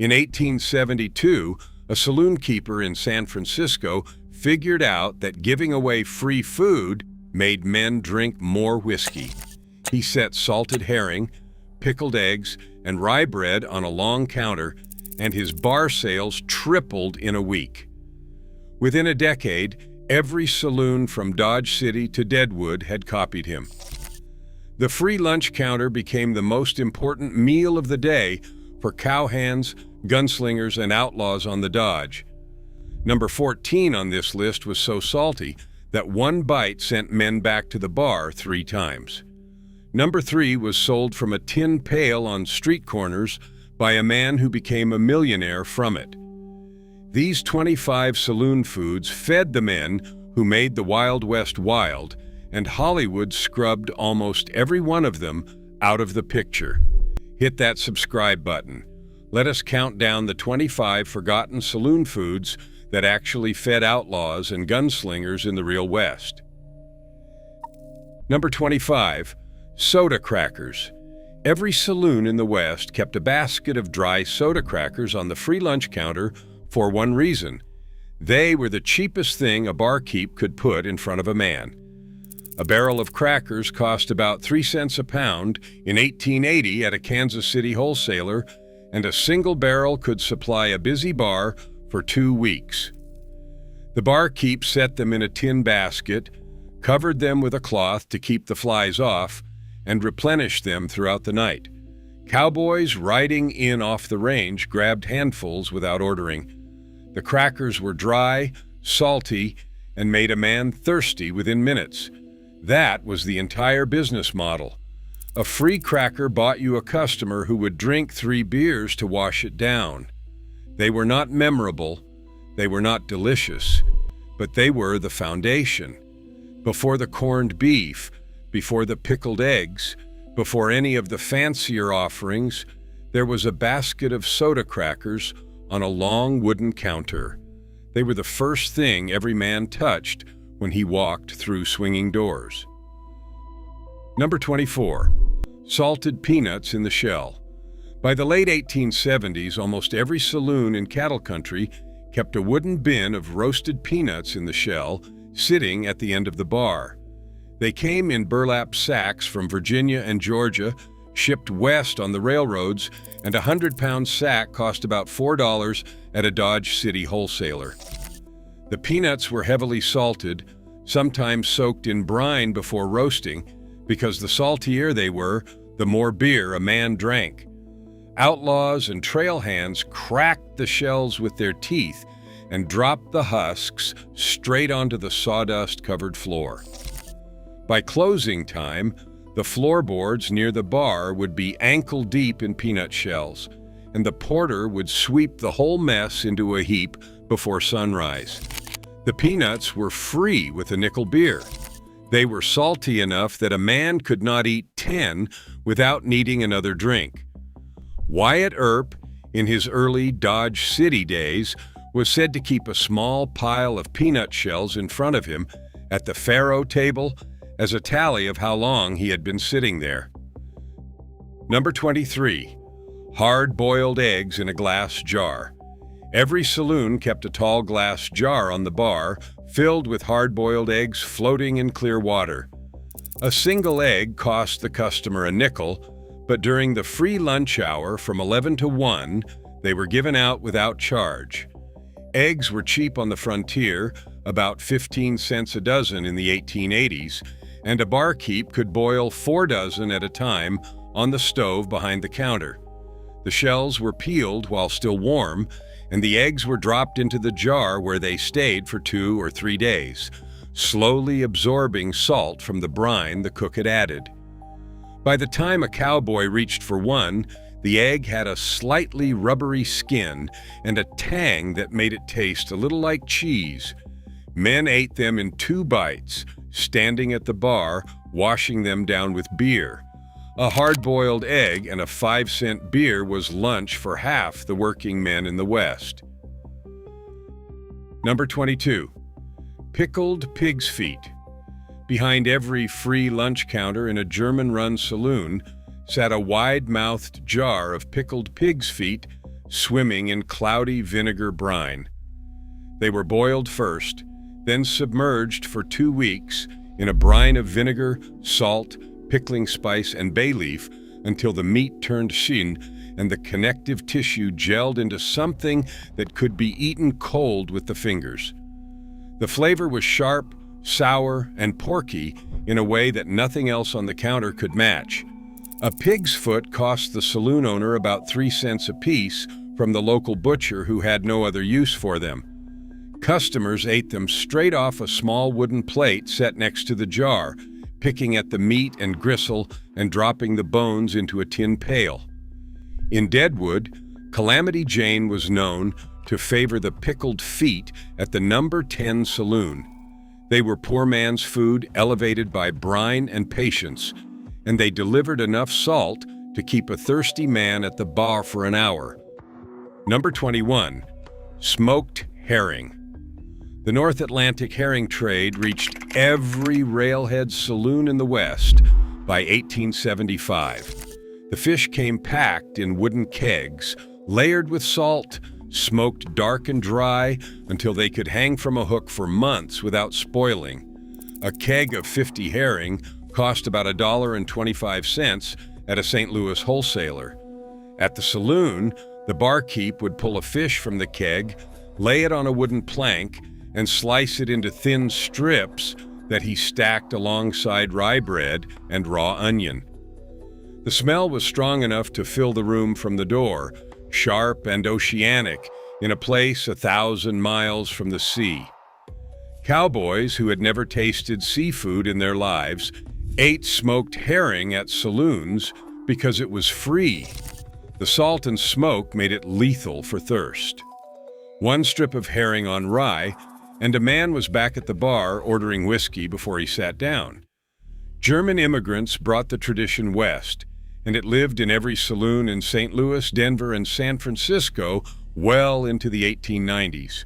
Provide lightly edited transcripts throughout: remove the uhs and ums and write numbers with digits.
In 1872, a saloon keeper in San Francisco figured out that giving away free food made men drink more whiskey. He set salted herring, pickled eggs, and rye bread on a long counter, and his bar sales tripled in a week. Within a decade, every saloon from Dodge City to Deadwood had copied him. The free lunch counter became the most important meal of the day for cowhands, gunslingers, and outlaws on the Dodge. Number 14 on this list was so salty that one bite sent men back to the bar 3 times. Number 3 was sold from a tin pail on street corners by a man who became a millionaire from it. These 25 saloon foods fed the men who made the Wild West wild, and Hollywood scrubbed almost every one of them out of the picture. Hit that subscribe button. Let us count down the 25 forgotten saloon foods that actually fed outlaws and gunslingers in the real West. Number 25, soda crackers. Every saloon in the West kept a basket of dry soda crackers on the free lunch counter for one reason. They were the cheapest thing a barkeep could put in front of a man. A barrel of crackers cost about 3 cents a pound in 1880 at a Kansas City wholesaler, and a single barrel could supply a busy bar for 2 weeks. The barkeep set them in a tin basket, covered them with a cloth to keep the flies off, and replenished them throughout the night. Cowboys riding in off the range grabbed handfuls without ordering. The crackers were dry, salty, and made a man thirsty within minutes. That was the entire business model. A free cracker bought you a customer who would drink 3 beers to wash it down. They were not memorable, they were not delicious, but they were the foundation. Before the corned beef, before the pickled eggs, before any of the fancier offerings, there was a basket of soda crackers on a long wooden counter. They were the first thing every man touched when he walked through swinging doors. Number 24, salted peanuts in the shell. By the late 1870s, almost every saloon in cattle country kept a wooden bin of roasted peanuts in the shell sitting at the end of the bar. They came in burlap sacks from Virginia and Georgia, shipped west on the railroads, and a 100-pound sack cost about $4 at a Dodge City wholesaler. The peanuts were heavily salted, sometimes soaked in brine before roasting, because the saltier they were, the more beer a man drank. Outlaws and trail hands cracked the shells with their teeth and dropped the husks straight onto the sawdust-covered floor. By closing time, the floorboards near the bar would be ankle-deep in peanut shells, and the porter would sweep the whole mess into a heap before sunrise. The peanuts were free with a nickel beer. They were salty enough that a man could not eat 10 without needing another drink. Wyatt Earp, in his early Dodge City days, was said to keep a small pile of peanut shells in front of him at the faro table as a tally of how long he had been sitting there. Number 23, hard-boiled eggs in a glass jar. Every saloon kept a tall glass jar on the bar filled with hard-boiled eggs floating in clear water. A single egg cost the customer a nickel, but during the free lunch hour from 11 to 1, they were given out without charge. Eggs were cheap on the frontier, about 15 cents a dozen in the 1880s, and a barkeep could boil 4 dozen at a time on the stove behind the counter. The shells were peeled while still warm, and the eggs were dropped into the jar where they stayed for 2 or 3 days, slowly absorbing salt from the brine the cook had added. By the time a cowboy reached for one, the egg had a slightly rubbery skin and a tang that made it taste a little like cheese. Men ate them in 2 bites, standing at the bar, washing them down with beer. A hard-boiled egg and a 5-cent beer was lunch for half the working men in the West. Number 22, pickled pig's feet. Behind every free lunch counter in a German-run saloon sat a wide-mouthed jar of pickled pig's feet swimming in cloudy vinegar brine. They were boiled first, then submerged for 2 weeks in a brine of vinegar, salt, pickling spice, and bay leaf until the meat turned shin and the connective tissue gelled into something that could be eaten cold with the fingers. The flavor was sharp, sour, and porky in a way that nothing else on the counter could match. A pig's foot cost the saloon owner about 3 cents apiece from the local butcher who had no other use for them. Customers ate them straight off a small wooden plate set next to the jar, picking at the meat and gristle and dropping the bones into a tin pail. In Deadwood, Calamity Jane was known to favor the pickled feet at the number 10 Saloon. They were poor man's food elevated by brine and patience, and they delivered enough salt to keep a thirsty man at the bar for an hour. Number 21. Smoked herring. The North Atlantic herring trade reached every railhead saloon in the West by 1875. The fish came packed in wooden kegs, layered with salt, smoked dark and dry until they could hang from a hook for months without spoiling. A keg of 50 herring cost about $1.25 at a St. Louis wholesaler. At the saloon, the barkeep would pull a fish from the keg, lay it on a wooden plank, and slice it into thin strips that he stacked alongside rye bread and raw onion. The smell was strong enough to fill the room from the door, sharp and oceanic, in a place 1,000 miles from the sea. Cowboys who had never tasted seafood in their lives ate smoked herring at saloons because it was free. The salt and smoke made it lethal for thirst. One strip of herring on rye, and a man was back at the bar ordering whiskey before he sat down. German immigrants brought the tradition west, and it lived in every saloon in St. Louis, Denver, and San Francisco well into the 1890s.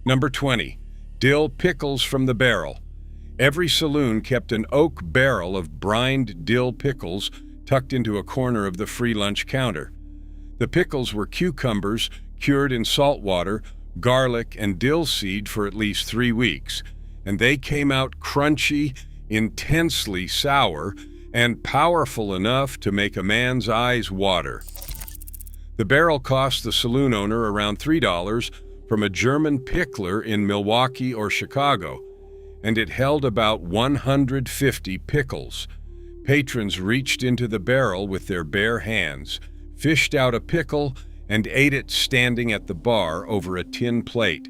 Number 20. Dill pickles from the barrel. Every saloon kept an oak barrel of brined dill pickles tucked into a corner of the free lunch counter. The pickles were cucumbers cured in salt water, garlic, and dill seed for at least 3 weeks, and they came out crunchy, intensely sour, and powerful enough to make a man's eyes water. The barrel cost the saloon owner around $3 from a German pickler in Milwaukee or Chicago, and it held about 150 pickles. Patrons reached into the barrel with their bare hands, fished out a pickle, and ate it standing at the bar over a tin plate.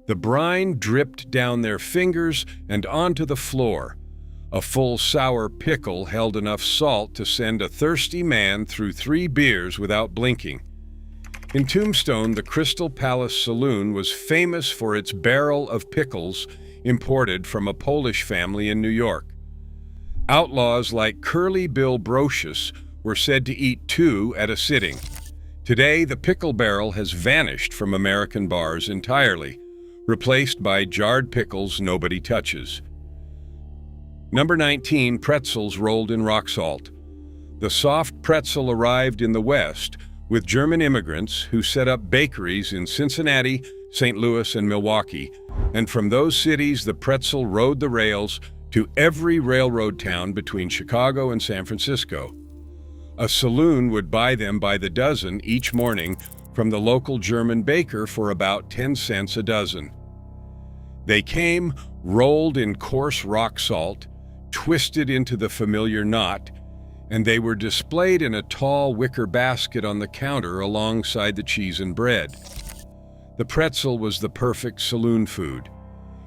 The brine dripped down their fingers and onto the floor. A full sour pickle held enough salt to send a thirsty man through 3 beers without blinking. In Tombstone, the Crystal Palace Saloon was famous for its barrel of pickles imported from a Polish family in New York. Outlaws like Curly Bill Brocious were said to eat 2 at a sitting. Today, the pickle barrel has vanished from American bars entirely, replaced by jarred pickles nobody touches. Number 19. Pretzels rolled in rock salt. The soft pretzel arrived in the West with German immigrants who set up bakeries in Cincinnati, St. Louis, and Milwaukee, and from those cities the pretzel rode the rails to every railroad town between Chicago and San Francisco. A saloon would buy them by the dozen each morning from the local German baker for about 10 cents a dozen. They came rolled in coarse rock salt, twisted into the familiar knot, and they were displayed in a tall wicker basket on the counter alongside the cheese and bread. The pretzel was the perfect saloon food.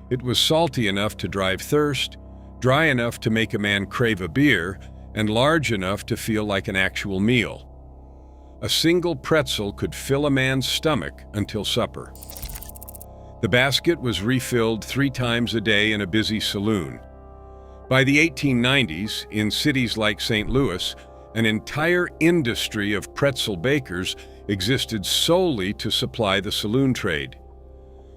It was salty enough to drive thirst, dry enough to make a man crave a beer, and large enough to feel like an actual meal. A single pretzel could fill a man's stomach until supper. The basket was refilled 3 times a day in a busy saloon. By the 1890s, in cities like St. Louis, an entire industry of pretzel bakers existed solely to supply the saloon trade.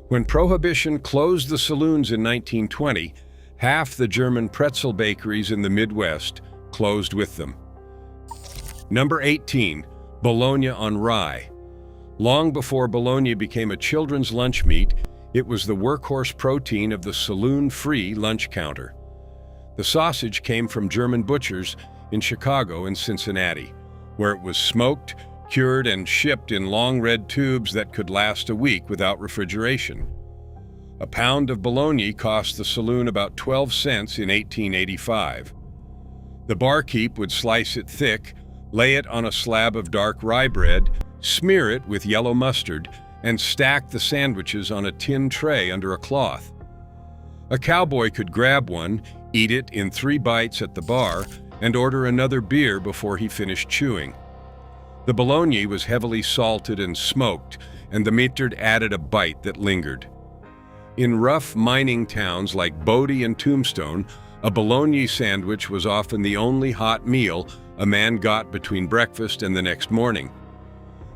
When Prohibition closed the saloons in 1920, half the German pretzel bakeries in the Midwest closed with them. Number 18. Bologna on rye. Long before Bologna became a children's lunch meat, it was the workhorse protein of the saloon-free lunch counter. The sausage came from German butchers in Chicago and Cincinnati, where it was smoked, cured, and shipped in long red tubes that could last a week without refrigeration. A pound of bologna cost the saloon about 12 cents in 1885. The barkeep would slice it thick, lay it on a slab of dark rye bread, smear it with yellow mustard, and stack the sandwiches on a tin tray under a cloth. A cowboy could grab one, eat it in 3 bites at the bar, and order another beer before he finished chewing. The bologna was heavily salted and smoked, and the meat added a bite that lingered. In rough mining towns like Bodie and Tombstone, a bologna sandwich was often the only hot meal a man got between breakfast and the next morning.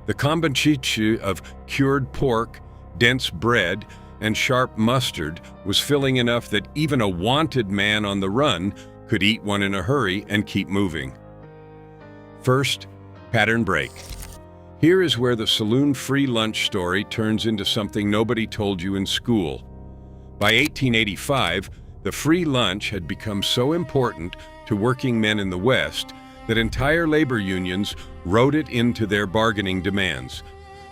The combination of cured pork, dense bread, and sharp mustard was filling enough that even a wanted man on the run could eat one in a hurry and keep moving. First, pattern break. Here is where the saloon-free lunch story turns into something nobody told you in school. By 1885, the free lunch had become so important to working men in the West that entire labor unions wrote it into their bargaining demands.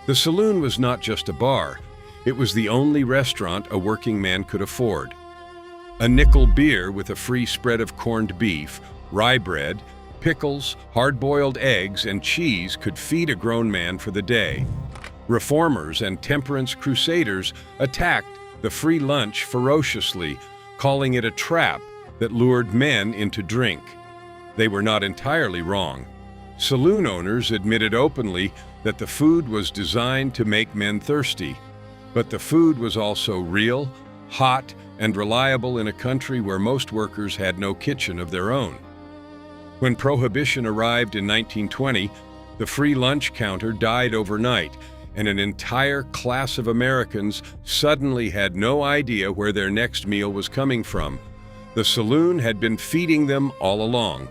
The saloon was not just a bar, it was the only restaurant a working man could afford. A nickel beer with a free spread of corned beef, rye bread, pickles, hard-boiled eggs, and cheese could feed a grown man for the day. Reformers and temperance crusaders attacked the free lunch ferociously, calling it a trap that lured men into drink. They were not entirely wrong. Saloon owners admitted openly that the food was designed to make men thirsty, but the food was also real, hot, and reliable in a country where most workers had no kitchen of their own. When Prohibition arrived in 1920, the free lunch counter died overnight, and an entire class of Americans suddenly had no idea where their next meal was coming from. The saloon had been feeding them all along.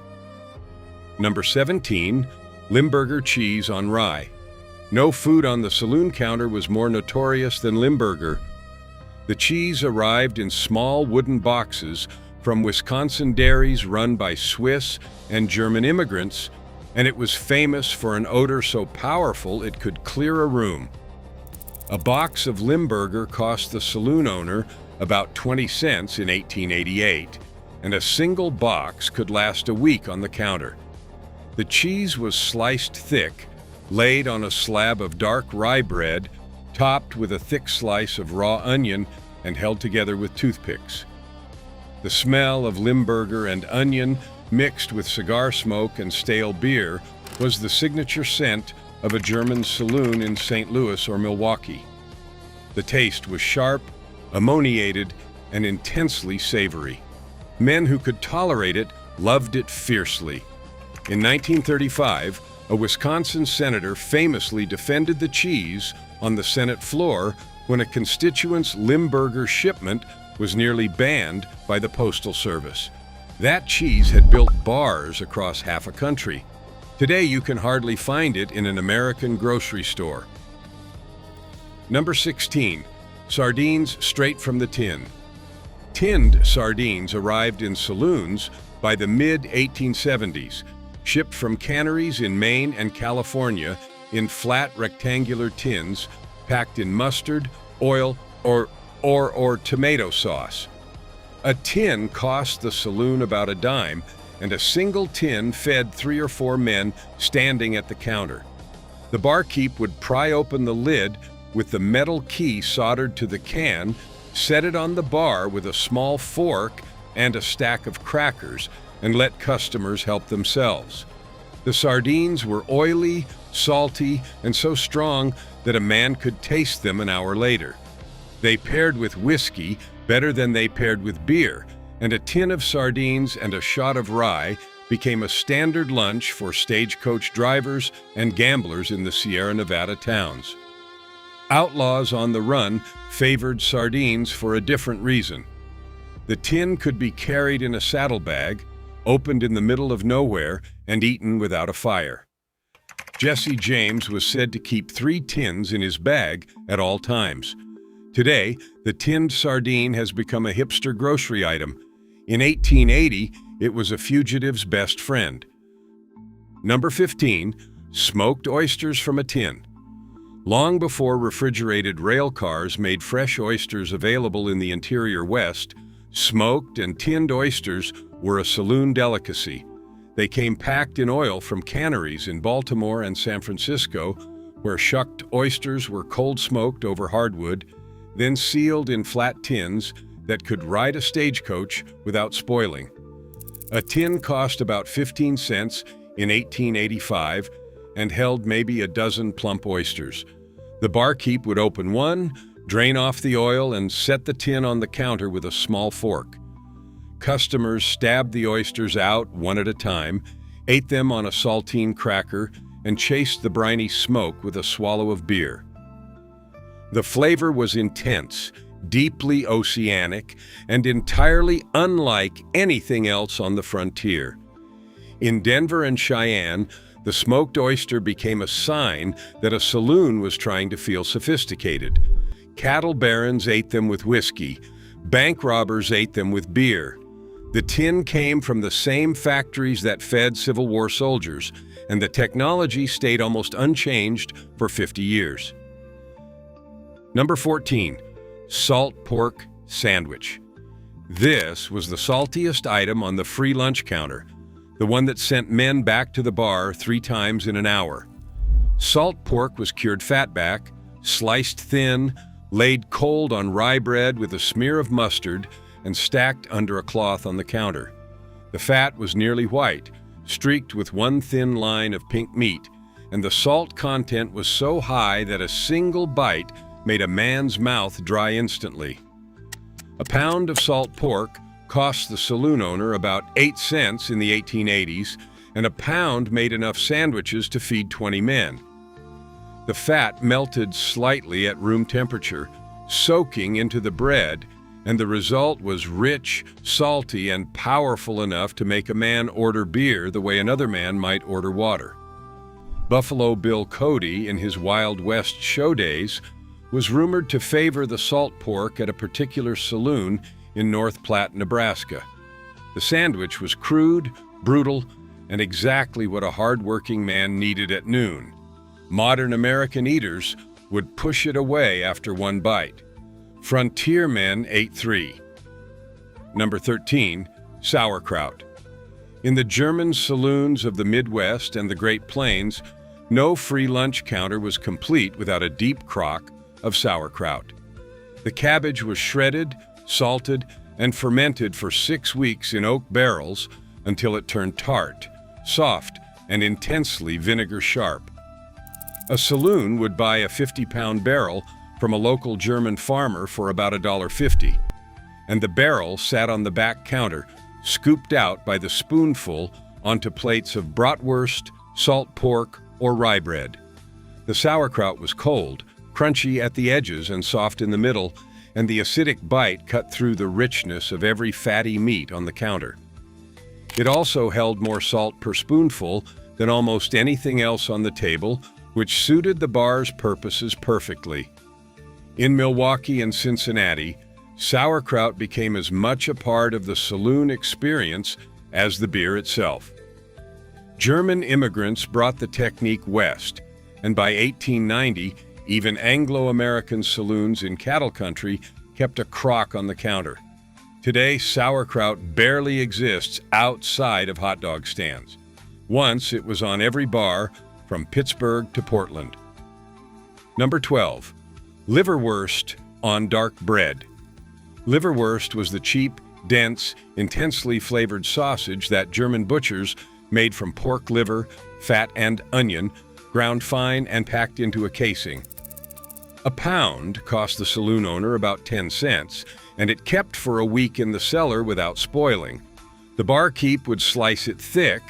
Number 17, Limburger cheese on rye. No food on the saloon counter was more notorious than Limburger. The cheese arrived in small wooden boxes from Wisconsin dairies run by Swiss and German immigrants, and it was famous for an odor so powerful it could clear a room. A box of Limburger cost the saloon owner about 20 cents in 1888, and a single box could last a week on the counter. The cheese was sliced thick, laid on a slab of dark rye bread, topped with a thick slice of raw onion, and held together with toothpicks. The smell of Limburger and onion, mixed with cigar smoke and stale beer, was the signature scent of a German saloon in St. Louis or Milwaukee. The taste was sharp, ammoniated, and intensely savory. Men who could tolerate it loved it fiercely. In 1935, a Wisconsin senator famously defended the cheese on the Senate floor when a constituent's Limburger shipment was nearly banned by the Postal Service. That cheese had built bars across half a country. Today you can hardly find it in an American grocery store. Number 16, sardines straight from the tin. Tinned sardines arrived in saloons by the mid-1870s, shipped from canneries in Maine and California in flat rectangular tins packed in mustard, oil, or tomato sauce. A tin cost the saloon about a dime, and a single tin fed 3 or 4 men standing at the counter. The barkeep would pry open the lid with the metal key soldered to the can, set it on the bar with a small fork and a stack of crackers, and let customers help themselves. The sardines were oily, salty, and so strong that a man could taste them an hour later. They paired with whiskey better than they paired with beer, and a tin of sardines and a shot of rye became a standard lunch for stagecoach drivers and gamblers in the Sierra Nevada towns. Outlaws on the run favored sardines for a different reason. The tin could be carried in a saddlebag, opened in the middle of nowhere, and eaten without a fire. Jesse James was said to keep 3 tins in his bag at all times. Today, the tinned sardine has become a hipster grocery item. In 1880, it was a fugitive's best friend. Number 15, smoked oysters from a tin. Long before refrigerated rail cars made fresh oysters available in the interior West, smoked and tinned oysters were a saloon delicacy. They came packed in oil from canneries in Baltimore and San Francisco, where shucked oysters were cold smoked over hardwood, then sealed in flat tins that could ride a stagecoach without spoiling. A tin cost about 15 cents in 1885 and held maybe a dozen plump oysters. The barkeep would open one, drain off the oil, and set the tin on the counter with a small fork. Customers stabbed the oysters out one at a time, ate them on a saltine cracker, and chased the briny smoke with a swallow of beer. The flavor was intense, deeply oceanic, and entirely unlike anything else on the frontier. In Denver and Cheyenne, the smoked oyster became a sign that a saloon was trying to feel sophisticated. Cattle barons ate them with whiskey. Bank robbers ate them with beer. The tin came from the same factories that fed Civil War soldiers, and the technology stayed almost unchanged for 50 years. Number 14, salt pork sandwich. This was the saltiest item on the free lunch counter, the one that sent men back to the bar 3 times in an hour. Salt pork was cured fatback, sliced thin, laid cold on rye bread with a smear of mustard, and stacked under a cloth on the counter. The fat was nearly white, streaked with one thin line of pink meat, and the salt content was so high that a single bite made a man's mouth dry instantly. A pound of salt pork cost the saloon owner about 8 cents in the 1880s, and a pound made enough sandwiches to feed 20 men. The fat melted slightly at room temperature, soaking into the bread, and the result was rich, salty, and powerful enough to make a man order beer the way another man might order water. Buffalo Bill Cody, in his Wild West show days, was rumored to favor the salt pork at a particular saloon in North Platte, Nebraska. The sandwich was crude, brutal, and exactly what a hard-working man needed at noon. Modern American eaters would push it away after one bite. Frontier men ate 3. Number 13, sauerkraut. In the German saloons of the Midwest and the Great Plains, no free lunch counter was complete without a deep crock of sauerkraut. The cabbage was shredded, salted, and fermented for 6 weeks in oak barrels until it turned tart, soft, and intensely vinegar sharp. A saloon would buy a 50-pound barrel from a local German farmer for about $1.50, and the barrel sat on the back counter, scooped out by the spoonful onto plates of bratwurst, salt pork, or rye bread. The sauerkraut was cold, crunchy at the edges and soft in the middle, and the acidic bite cut through the richness of every fatty meat on the counter. It also held more salt per spoonful than almost anything else on the table, which suited the bar's purposes perfectly. In Milwaukee and Cincinnati, sauerkraut became as much a part of the saloon experience as the beer itself. German immigrants brought the technique west, and by 1890, even Anglo-American saloons in cattle country kept a crock on the counter. Today, sauerkraut barely exists outside of hot dog stands. Once, it was on every bar from Pittsburgh to Portland. Number 12, Liverwurst on dark bread. Liverwurst was the cheap, dense, intensely flavored sausage that German butchers made from pork liver, fat, and onion, ground fine and packed into a casing. A pound cost the saloon owner about 10 cents, and it kept for a week in the cellar without spoiling. The barkeep would slice it thick,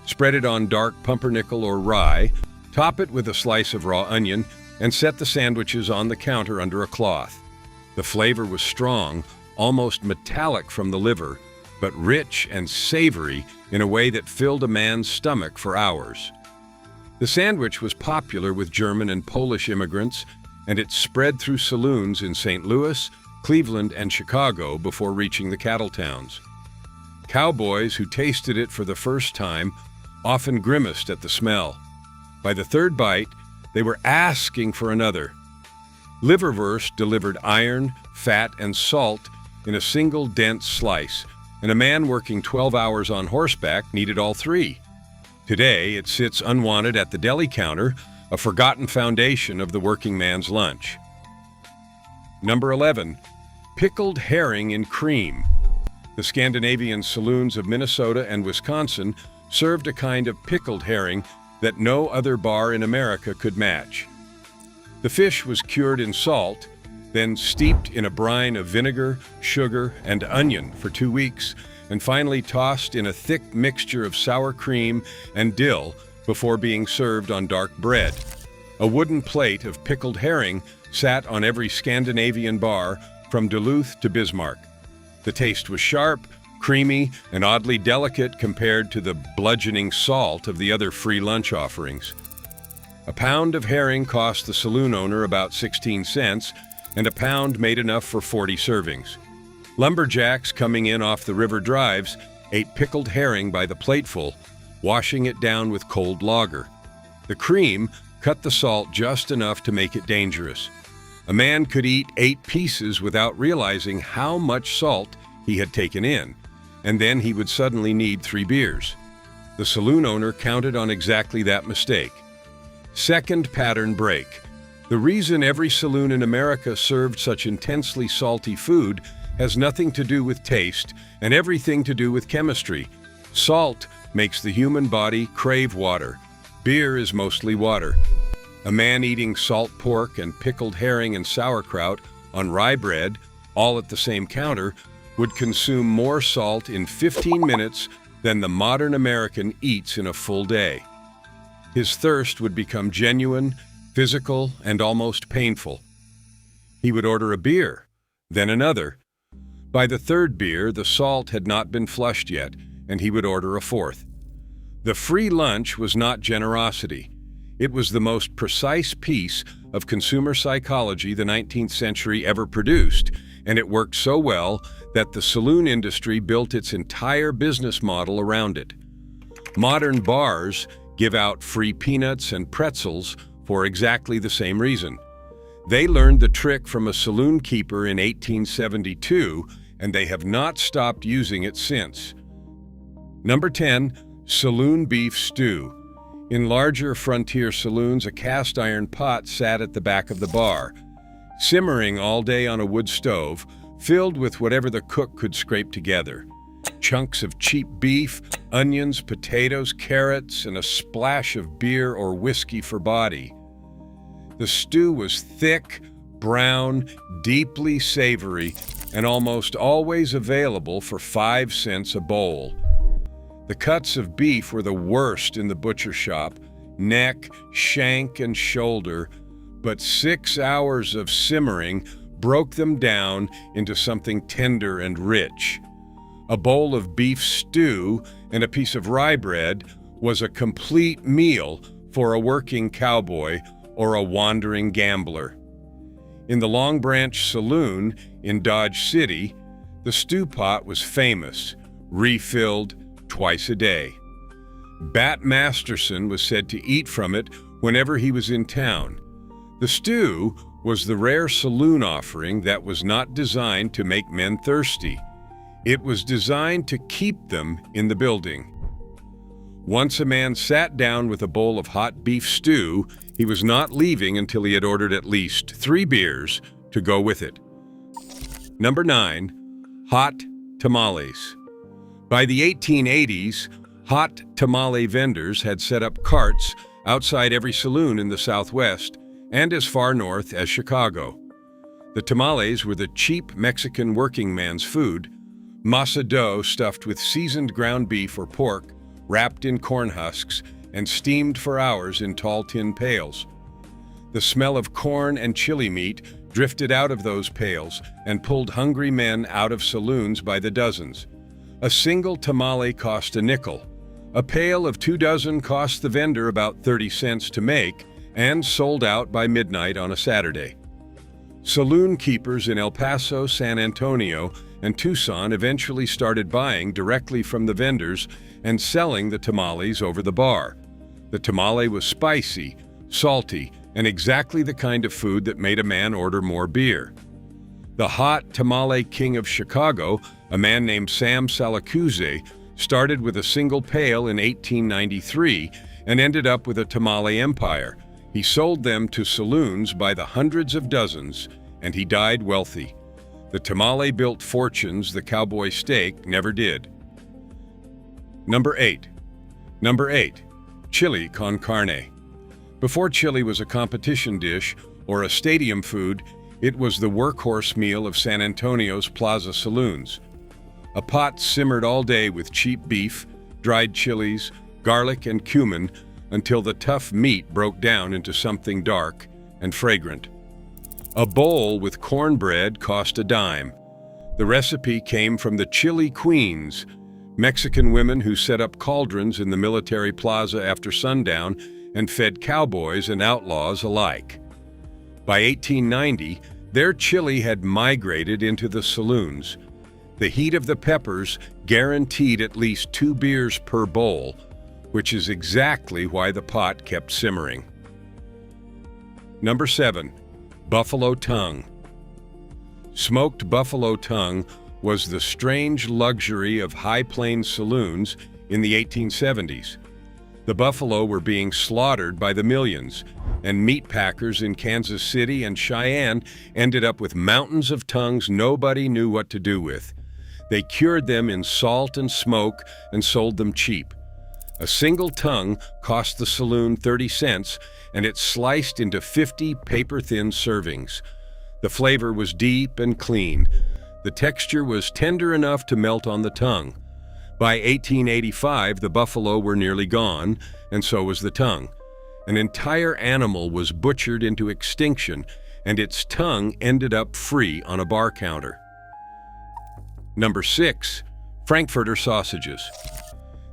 spread it on dark pumpernickel or rye, top it with a slice of raw onion, and set the sandwiches on the counter under a cloth. The flavor was strong, almost metallic from the liver, but rich and savory in a way that filled a man's stomach for hours. The sandwich was popular with German and Polish immigrants, and it spread through saloons in St. Louis, Cleveland, and Chicago before reaching the cattle towns. Cowboys who tasted it for the first time often grimaced at the smell. By the third bite, they were asking for another. Liverwurst delivered iron, fat, and salt in a single dense slice, and a man working 12 hours on horseback needed all three. Today, it sits unwanted at the deli counter, a forgotten foundation of the working man's lunch. Number 11. Pickled herring in cream. The Scandinavian saloons of Minnesota and Wisconsin served a kind of pickled herring that no other bar in America could match. The fish was cured in salt, then steeped in a brine of vinegar, sugar, and onion for 2 weeks, and finally tossed in a thick mixture of sour cream and dill before being served on dark bread. A wooden plate of pickled herring sat on every Scandinavian bar from Duluth to Bismarck. The taste was sharp, creamy, and oddly delicate compared to the bludgeoning salt of the other free lunch offerings. A pound of herring cost the saloon owner about 16 cents, and a pound made enough for 40 servings. Lumberjacks coming in off the river drives ate pickled herring by the plateful, washing it down with cold lager. The cream cut the salt just enough to make it dangerous. A man could eat 8 pieces without realizing how much salt he had taken in, and then he would suddenly need 3 beers. The saloon owner counted on exactly that mistake. Second pattern break. The reason every saloon in America served such intensely salty food has nothing to do with taste and everything to do with chemistry. Salt makes the human body crave water. Beer is mostly water. A man eating salt pork and pickled herring and sauerkraut on rye bread, all at the same counter, would consume more salt in 15 minutes than the modern American eats in a full day. His thirst would become genuine, physical, and almost painful. He would order a beer, then another. By the third beer, the salt had not been flushed yet, and he would order a fourth. The free lunch was not generosity. It was the most precise piece of consumer psychology the 19th century ever produced, and it worked so well that the saloon industry built its entire business model around it. Modern bars give out free peanuts and pretzels for exactly the same reason. They learned the trick from a saloon keeper in 1872, and they have not stopped using it since. Number 10. Saloon beef stew. In larger frontier saloons, a cast iron pot sat at the back of the bar, simmering all day on a wood stove, filled with whatever the cook could scrape together. Chunks of cheap beef, onions, potatoes, carrots, and a splash of beer or whiskey for body. The stew was thick, brown, deeply savory, and almost always available for 5 cents a bowl. The cuts of beef were the worst in the butcher shop, neck, shank, and shoulder, but 6 hours of simmering broke them down into something tender and rich. A bowl of beef stew and a piece of rye bread was a complete meal for a working cowboy or a wandering gambler. In the Long Branch Saloon in Dodge City, the stew pot was famous, refilled twice a day. Bat Masterson was said to eat from it whenever he was in town. The stew was the rare saloon offering that was not designed to make men thirsty. It was designed to keep them in the building. Once a man sat down with a bowl of hot beef stew, he was not leaving until he had ordered at least 3 beers to go with it. Number 9. Hot tamales. By the 1880s, hot tamale vendors had set up carts outside every saloon in the Southwest and as far north as Chicago. The tamales were the cheap Mexican working man's food, masa dough stuffed with seasoned ground beef or pork, wrapped in corn husks, and steamed for hours in tall tin pails. The smell of corn and chili meat drifted out of those pails and pulled hungry men out of saloons by the dozens. A single tamale cost a nickel. A pail of 2 dozen cost the vendor about 30 cents to make and sold out by midnight on a Saturday. Saloon keepers in El Paso, San Antonio, and Tucson eventually started buying directly from the vendors and selling the tamales over the bar. The tamale was spicy, salty, and exactly the kind of food that made a man order more beer. The hot tamale king of Chicago, a man named Sam Salacuse, started with a single pail in 1893 and ended up with a tamale empire. He sold them to saloons by the hundreds of dozens, and he died wealthy. The tamale built fortunes the cowboy steak never did. Number 8. Chili con carne. Before chili was a competition dish or a stadium food, it was the workhorse meal of San Antonio's plaza saloons. A pot simmered all day with cheap beef, dried chilies, garlic, and cumin until the tough meat broke down into something dark and fragrant. A bowl with cornbread cost a dime. The recipe came from the Chili Queens, Mexican women who set up cauldrons in the military plaza after sundown and fed cowboys and outlaws alike. By 1890, their chili had migrated into the saloons. The heat of the peppers guaranteed at least 2 beers per bowl, which is exactly why the pot kept simmering. Number 7. Buffalo tongue. Smoked buffalo tongue was the strange luxury of high plains saloons in the 1870s. The buffalo were being slaughtered by the millions, and meat packers in Kansas City and Cheyenne ended up with mountains of tongues nobody knew what to do with. They cured them in salt and smoke and sold them cheap. A single tongue cost the saloon 30 cents, and it sliced into 50 paper-thin servings. The flavor was deep and clean. The texture was tender enough to melt on the tongue. By 1885, the buffalo were nearly gone, and so was the tongue. An entire animal was butchered into extinction, and its tongue ended up free on a bar counter. Number 6. Frankfurter sausages.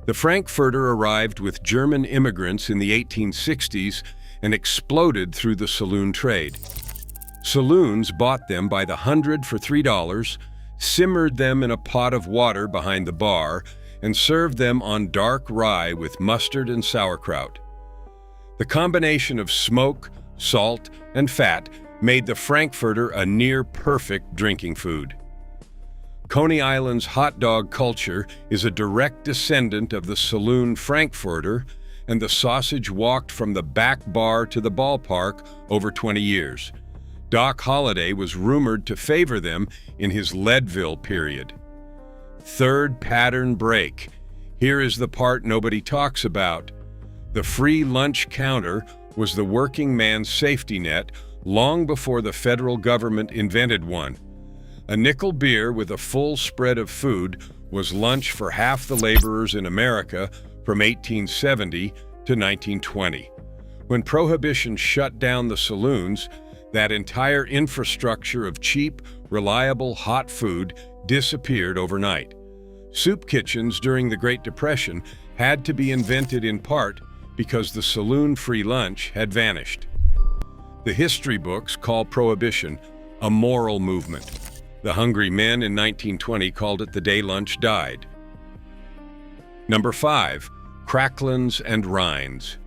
The Frankfurter arrived with German immigrants in the 1860s and exploded through the saloon trade. Saloons bought them by the hundred for $3, simmered them in a pot of water behind the bar, and served them on dark rye with mustard and sauerkraut. The combination of smoke, salt, and fat made the Frankfurter a near-perfect drinking food. Coney Island's hot dog culture is a direct descendant of the saloon Frankfurter, and the sausage walked from the back bar to the ballpark over 20 years. Doc Holliday was rumored to favor them in his Leadville period. Third pattern break. Here is the part nobody talks about. The free lunch counter was the working man's safety net long before the federal government invented one. A nickel beer with a full spread of food was lunch for half the laborers in America from 1870 to 1920. When Prohibition shut down the saloons, that entire infrastructure of cheap, reliable, hot food disappeared overnight. Soup kitchens during the Great Depression had to be invented in part because the saloon-free lunch had vanished. The history books call Prohibition a moral movement. The hungry men in 1920 called it the day lunch died. Number 5. Cracklins and rinds.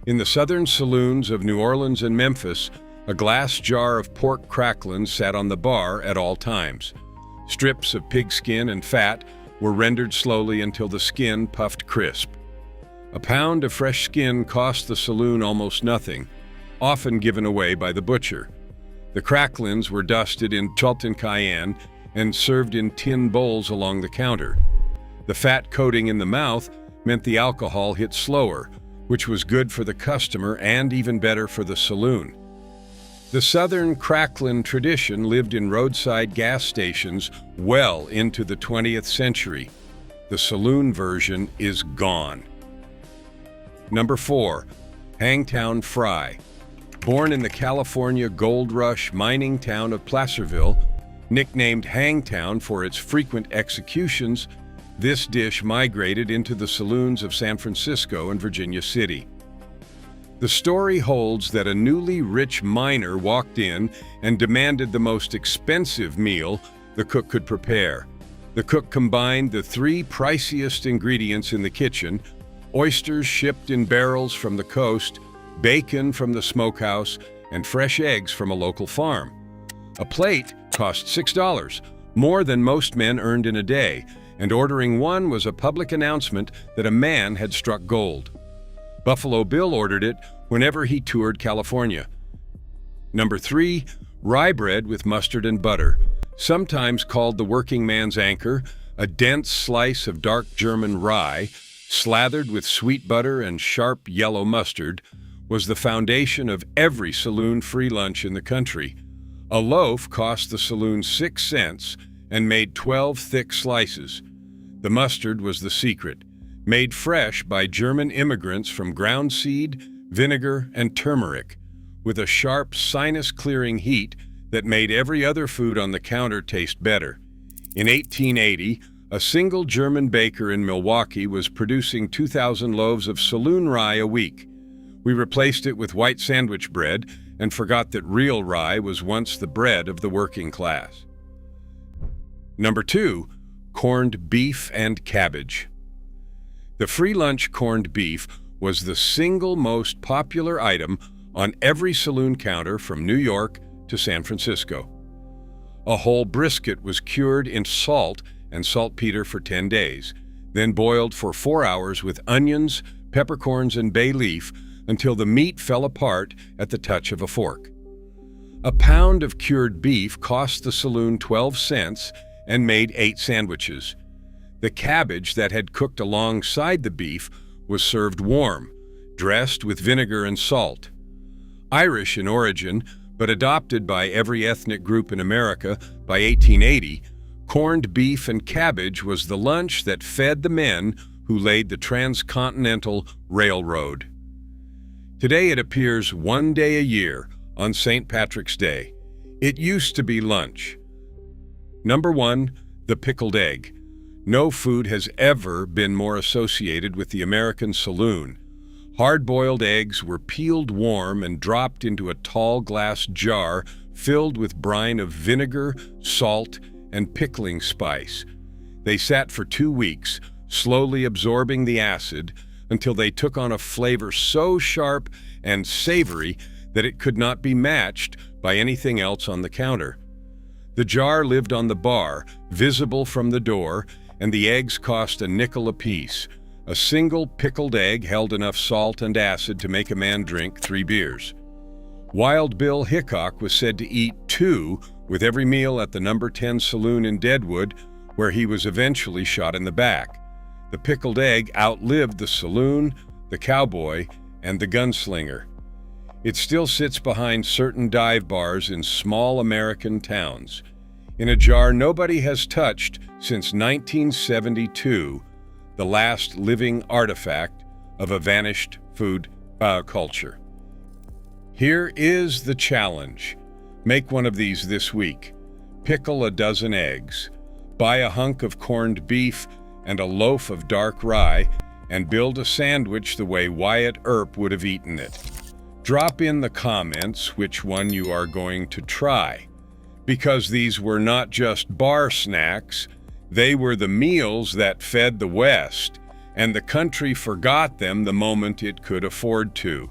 In the southern saloons of New Orleans and Memphis, a glass jar of pork cracklins sat on the bar at all times. Strips of pigskin and fat were rendered slowly until the skin puffed crisp. A pound of fresh skin cost the saloon almost nothing, often given away by the butcher. The cracklins were dusted in salt and cayenne and served in tin bowls along the counter. The fat coating in the mouth meant the alcohol hit slower, which was good for the customer and even better for the saloon. The Southern cracklin tradition lived in roadside gas stations well into the 20th century. The saloon version is gone. Number 4. Hangtown Fry. Born in the California gold rush mining town of Placerville, nicknamed Hangtown for its frequent executions, This dish migrated into the saloons of San Francisco and Virginia City. The story holds that a newly rich miner walked in and demanded the most expensive meal the cook could prepare. The cook combined the three priciest ingredients in the kitchen: oysters shipped in barrels from the coast, bacon from the smokehouse, and fresh eggs from a local farm. A plate cost $6, more than most men earned in a day, and ordering one was a public announcement that a man had struck gold. Buffalo Bill ordered it whenever he toured California. Number 3, rye bread with mustard and butter. Sometimes called the working man's anchor, a dense slice of dark German rye, slathered with sweet butter and sharp yellow mustard, was the foundation of every saloon free lunch in the country. A loaf cost the saloon 6 cents and made 12 thick slices. The mustard was the secret, made fresh by German immigrants from ground seed, vinegar, and turmeric, with a sharp sinus-clearing heat that made every other food on the counter taste better. In 1880, a single German baker in Milwaukee was producing 2,000 loaves of saloon rye a week. We replaced it with white sandwich bread and forgot that real rye was once the bread of the working class. Number 2, corned beef and cabbage. The free lunch corned beef was the single most popular item on every saloon counter from New York to San Francisco. A whole brisket was cured in salt and saltpeter for 10 days, then boiled for 4 hours with onions, peppercorns, and bay leaf until the meat fell apart at the touch of a fork. A pound of cured beef cost the saloon 12 cents and made 8 sandwiches. The cabbage that had cooked alongside the beef was served warm, dressed with vinegar and salt. Irish in origin, but adopted by every ethnic group in America by 1880, corned beef and cabbage was the lunch that fed the men who laid the transcontinental railroad. Today it appears one day a year on St. Patrick's Day. It used to be lunch. Number 1, the pickled egg. No food has ever been more associated with the American saloon. Hard-boiled eggs were peeled warm and dropped into a tall glass jar filled with brine of vinegar, salt, and pickling spice. They sat for 2 weeks, slowly absorbing the acid until they took on a flavor so sharp and savory that it could not be matched by anything else on the counter. The jar lived on the bar, visible from the door, and the eggs cost a nickel apiece. A single pickled egg held enough salt and acid to make a man drink 3 beers. Wild Bill Hickok was said to eat 2 with every meal at the number 10 saloon in Deadwood, where he was eventually shot in the back. The pickled egg outlived the saloon, the cowboy, and the gunslinger. It still sits behind certain dive bars in small American towns, in a jar nobody has touched since 1972, the last living artifact of a vanished food culture. Here is the challenge. Make one of these this week. Pickle a dozen eggs, buy a hunk of corned beef and a loaf of dark rye, and build a sandwich the way Wyatt Earp would have eaten it. Drop in the comments which one you are going to try, because these were not just bar snacks, they were the meals that fed the West, and the country forgot them the moment it could afford to.